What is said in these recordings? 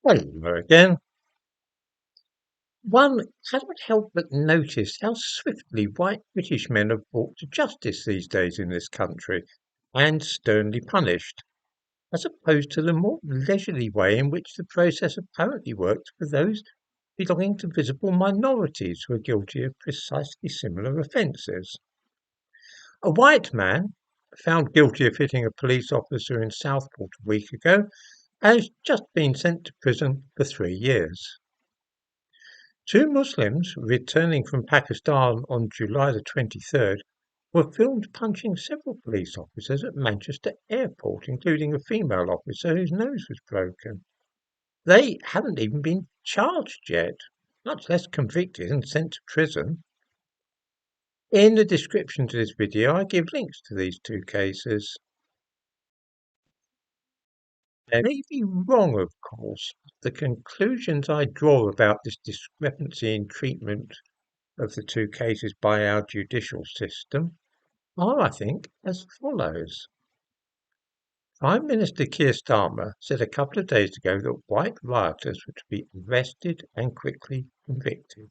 Hello again. One cannot help but notice how swiftly white British men are brought to justice these days in this country and sternly punished, as opposed to the more leisurely way in which the process apparently works for those belonging to visible minorities who are guilty of precisely similar offences. A white man, found guilty of hitting a police officer in Southport a week ago, has just been sent to prison for 3 years. Two Muslims returning from Pakistan on July the 23rd were filmed punching several police officers at Manchester Airport, including a female officer whose nose was broken. They haven't even been charged yet, much less convicted and sent to prison. In the description to this video, I give links to these two cases. I may be wrong, of course. The conclusions I draw about this discrepancy in treatment of the two cases by our judicial system are, I think, as follows. Prime Minister Keir Starmer said a couple of days ago that white rioters were to be arrested and quickly convicted.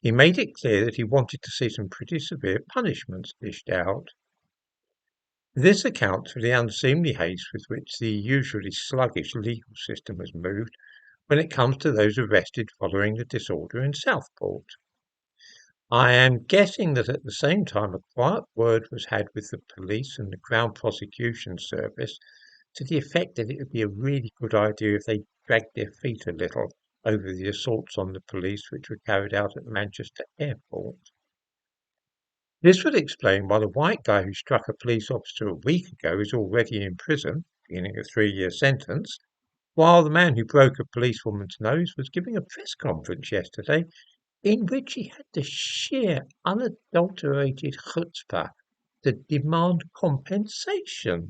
He made it clear that he wanted to see some pretty severe punishments dished out. This accounts for the unseemly haste with which the usually sluggish legal system has moved when it comes to those arrested following the disorder in Southport. I am guessing that at the same time a quiet word was had with the police and the Crown Prosecution Service to the effect that it would be a really good idea if they dragged their feet a little over the assaults on the police which were carried out at Manchester Airport. This would explain why the white guy who struck a police officer a week ago is already in prison, beginning a 3-year sentence, while the man who broke a policewoman's nose was giving a press conference yesterday in which he had the sheer, unadulterated chutzpah to demand compensation.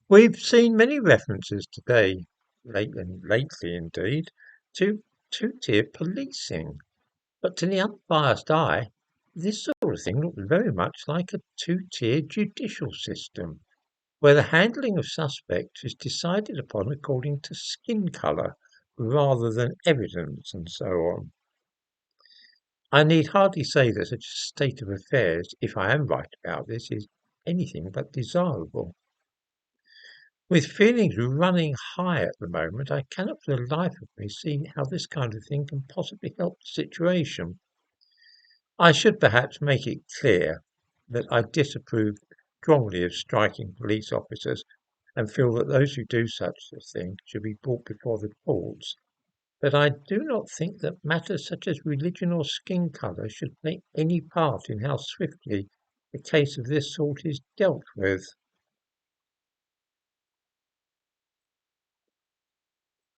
We've seen many references today, lately indeed, to two-tier policing, but to the unbiased eye, this sort of thing looks very much like a two-tier judicial system, where the handling of suspects is decided upon according to skin colour rather than evidence and so on. I need hardly say that such a state of affairs, if I am right about this, is anything but desirable. With feelings running high at the moment, I cannot for the life of me see how this kind of thing can possibly help the situation. I should perhaps make it clear that I disapprove strongly of striking police officers and feel that those who do such a thing should be brought before the courts. But I do not think that matters such as religion or skin colour should play any part in how swiftly a case of this sort is dealt with.